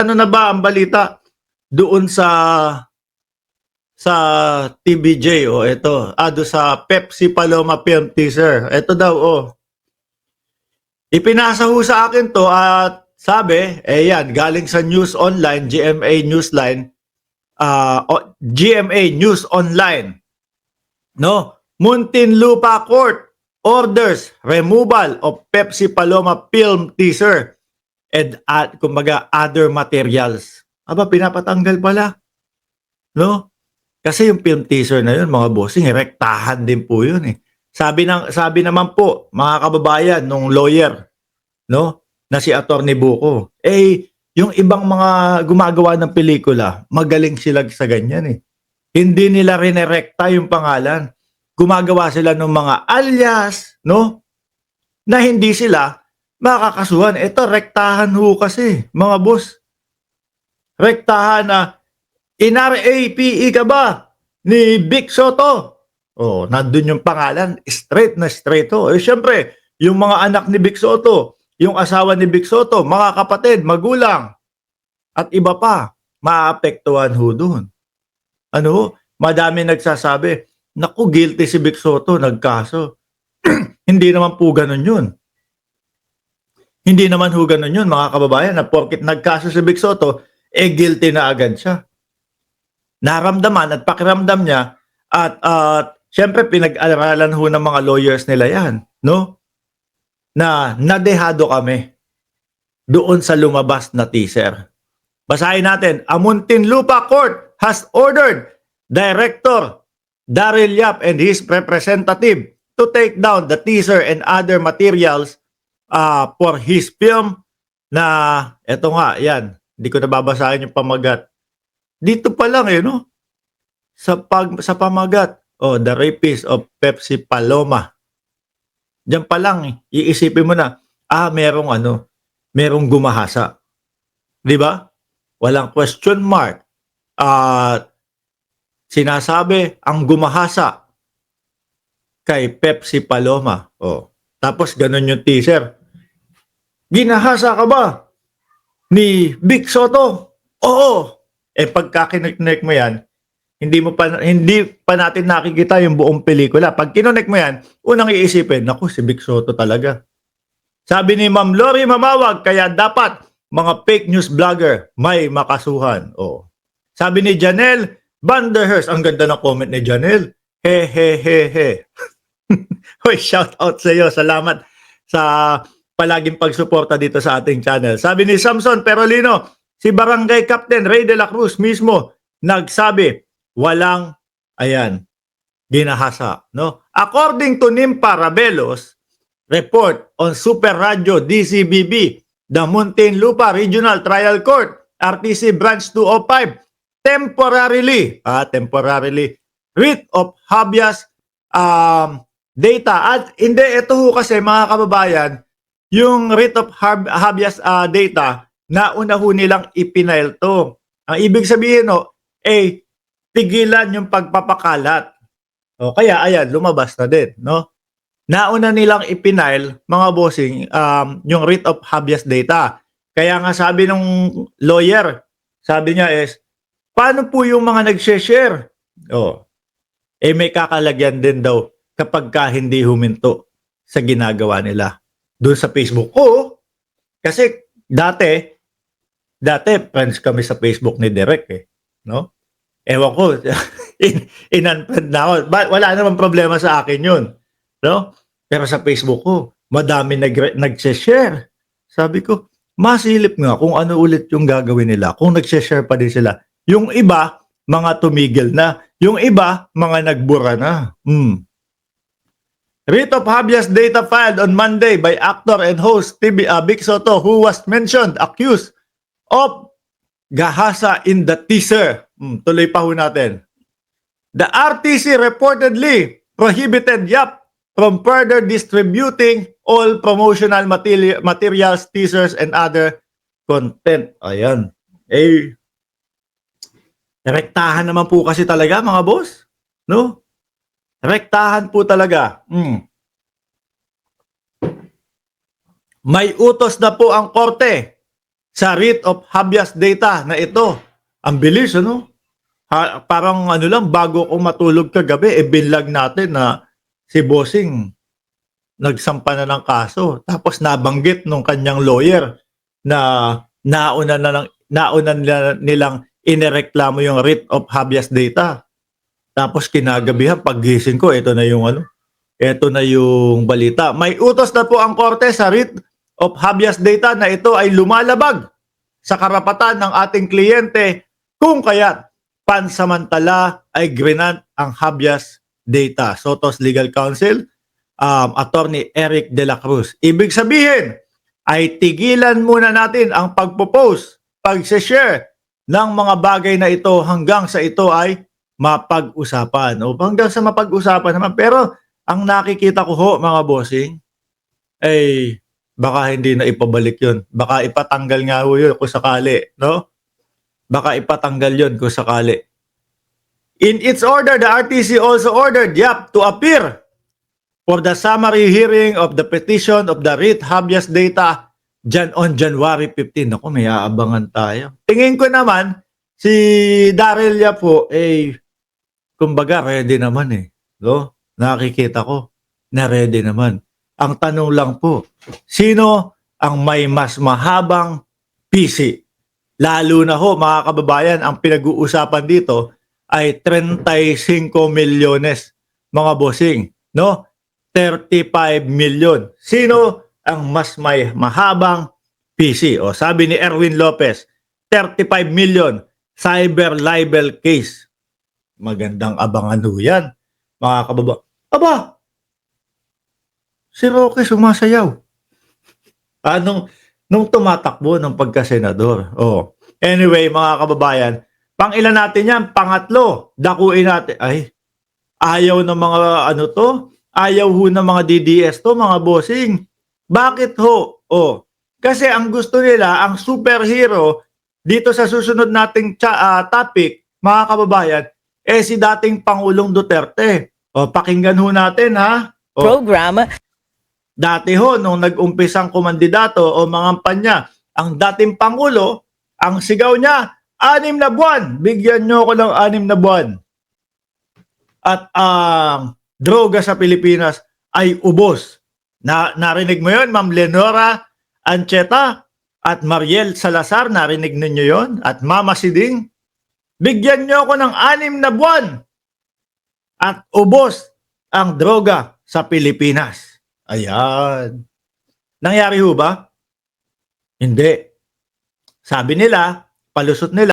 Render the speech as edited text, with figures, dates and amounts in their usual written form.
Ano na ba ang balita doon sa TVJ o ito, doon sa Pepsi Paloma film teaser. Ito daw ipinasa ho sa akin to at sabi, yan, galing sa News Online, GMA Newsline, GMA News Online, no? Muntinlupa Court orders removal of Pepsi Paloma film teaser and kumbaga other materials. Aba, pinapatanggal pala, no? Kasi yung film teaser na yun, mga bossing, rektahan din po yun eh. Sabi naman po, mga kababayan, nung lawyer, no, na si Attorney Buko, yung ibang mga gumagawa ng pelikula, magaling sila sa ganyan eh. Hindi nila rinerekta yung pangalan. Gumagawa sila ng mga alias, no, na hindi sila makakasuhan. Ito, rektahan ho kasi, mga boss. Rektahan na in-RAPE ka ba ni Vic Soto? Nandun yung pangalan, straight na straight ho. Syempre, yung mga anak ni Vic Soto, yung asawa ni Vic Soto, mga kapatid, magulang, at iba pa, maapektuhan ho dun. Madami nagsasabi, naku, guilty si Vic Soto, nagkaso. Hindi naman po ganun yun. Hindi naman ho ganun yun, mga kababayan, na porkit nagkaso si Vic Soto, guilty na agad siya. Naramdaman at pakiramdam niya at syempre pinag-aralan ho ng mga lawyers nila yan, no? Na nadehado kami doon sa lumabas na teaser. Basahin natin. Muntinlupa Court has ordered Director Daryl Yap and his representative to take down the teaser and other materials for his film na eto nga, yan. Hindi ko nababasahin yung pamagat. Dito pa lang no? Sa pamagat, The Rapist of Pepsi Paloma. Diyan pa lang, iisipin mo na, merong gumahasa. 'Di ba? Walang question mark. Sinasabi ang gumahasa kay Pepsi Paloma. Tapos ganun yung teaser. Ginahasa ka ba ni Vic Soto? Oo. Pagka kinek mo yan, hindi pa natin nakikita yung buong pelikula. Pag kinonek mo yan, unang iisipin, naku, si Vic Soto talaga. Sabi ni Ma'am Lori Mamawag, kaya dapat mga fake news vlogger may makasuhan. Sabi ni Janelle Vanderhurst, ang ganda ng comment ni Janelle. He he he he. Hoy, shout out sa iyo. Salamat sa palaging pagsuporta dito sa ating channel. Sabi ni Samson Perolino, si Barangay Captain Ray de la Cruz mismo nagsabi, walang, ginahasa. No? According to Nimpa Rabelos, report on Super Radio DCBB, the Muntinlupa Regional Trial Court, RTC Branch 205, temporarily writ of habeas data. At hindi, ito ho kasi mga kababayan, yung writ of habeas data, nauna ho nilang ipinail to. Ang ibig sabihin tigilan yung pagpapakalat. Kaya ayan, lumabas na din, no? Nauna nilang ipinail, mga bossing, yung writ of habeas data. Kaya nga sabi ng lawyer, sabi niya paano po yung mga nag-share? May kakalagyan din daw kapag hindi huminto sa ginagawa nila doon sa Facebook. Kasi dati friends kami sa Facebook ni Derek no? Ewan ko, in-unfriend na ako. Wala namang problema sa akin yun, no? Pero sa Facebook ko, madami nag-share. Sabi ko, masilip nga kung ano ulit yung gagawin nila. Kung nag-share pa din sila. Yung iba, mga tumigil na. Yung iba, mga nagbura na. Writ of habeas data filed on Monday by actor and host Vic Soto, who was mentioned, accused of gahasa in the teaser. Tuloy pa ho natin. The RTC reportedly prohibited Yap from further distributing all promotional materials, teasers, and other content. Ayan. Rektahan naman po kasi talaga, mga boss. No? Rektahan po talaga. May utos na po ang korte sa writ of habeas data na ito. Ang bilis, ano? Parang ano lang, bago ako matulog kagabi, binlag natin na si Bossing nagsampa na ng kaso. Tapos nabanggit nung kanyang lawyer na nauna nilang inireklamo yung writ of habeas data. Tapos kinagabihan, paggising ko, ito na yung balita. May utos na po ang korte sa writ of habeas data na ito ay lumalabag sa karapatan ng ating kliyente kung kaya't pansamantala ay grinant ang habeas data. Sotos Legal Counsel, Attorney Eric De La Cruz. Ibig sabihin, ay tigilan muna natin ang pagpo-post, pag-share ng mga bagay na ito hanggang sa ito ay mapag-usapan. O hanggang sa mapag-usapan naman. Pero ang nakikita ko ho, mga bossing, ay baka hindi na ipabalik yun. Baka ipatanggal nga ho yun kung sakali. No? Baka ipatanggal yun kung sakali. In its order, the RTC also ordered Yap to appear for the summary hearing of the petition of the writ habeas data on January 15. Ako, may aabangan tayo. Tingin ko naman, si Daryl Yap po, kumbaga, ready naman eh. No? Nakikita ko na ready naman. Ang tanong lang po, sino ang may mas mahabang PC? Lalo na ho, mga kababayan, ang pinag-uusapan dito ay 35 milyones, mga bossing. No? 35 million. Sino ang mas may mahabang PC? O sabi ni Erwin Lopez, 35 million cyber libel case. Magandang abangan ho yan, mga kababayan. Aba, si Roque sumasayaw. Nung tumatakbo ng pagkasenador. Oh. Anyway, mga kababayan, pang ilan natin yan? Pangatlo, dakuin natin. Ay, ayaw ng mga ayaw ho ng mga DDS to, mga bossing. Bakit ho? Oh, kasi ang gusto nila, ang superhero dito sa susunod nating topic, mga kababayan, si dating Pangulong Duterte. O, pakinggan ho natin, ha? O, program. Dati ho, nung nag-umpisang kumandidato o mangampanya, ang dating Pangulo, ang sigaw niya, 6 na buwan. Bigyan nyo ako ng 6 na buwan. At ang droga sa Pilipinas ay ubos. Narinig mo yon, Ma'am Leonora Ancheta at Mariel Salazar, narinig ninyo yon? At Mama Siding, bigyan nyo ako ng 6 na buwan. At ubos ang droga sa Pilipinas. Ayan. Nangyari ho ba? Hindi. Sabi nila, palusot nila,